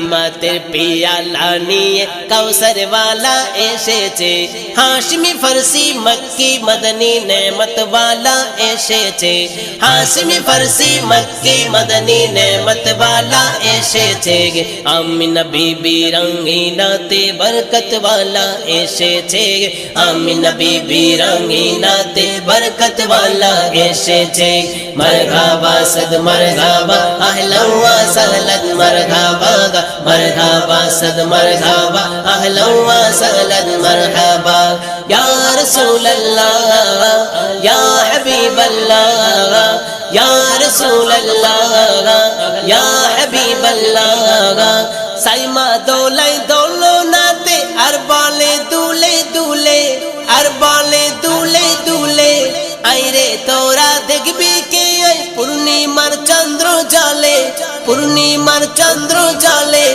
রহমতের পিয়ালা নিয়ে কাউসার वाला এসেছে হাশমি ফারসি মক্কি মদনী নেমত वाला এসেছে হাশমি ফারসি মক্কি মদনী নেমত वाला এসেছে আমিনা বিবি রঙ্গিনাতে বরকত वाला এসেছে আমিনা বিবি রঙ্গিনাতে বরকত वाला এসেছে মরহাবা সদ মরহাবা আহলান ওয়া সাহলান মরহাবা মরহাবা সদ মরহাবা আহলান ওয়া সাহলান মরহাবা ইয়া রাসূলুল্লাহ ইয়া হাবিবাল্লাহ ইয়া রাসূলুল্লাহ ইয়া হাবিবাল্লাহ সাইমা দোলাই দোলনাতে আর বলে দুলে দুলে আর বলে দুলে দুলে আইরে তোরা দেখবি কে পূর্ণিমার চন্দ্র জলে পূর্ণিমার চন্দ্র জলে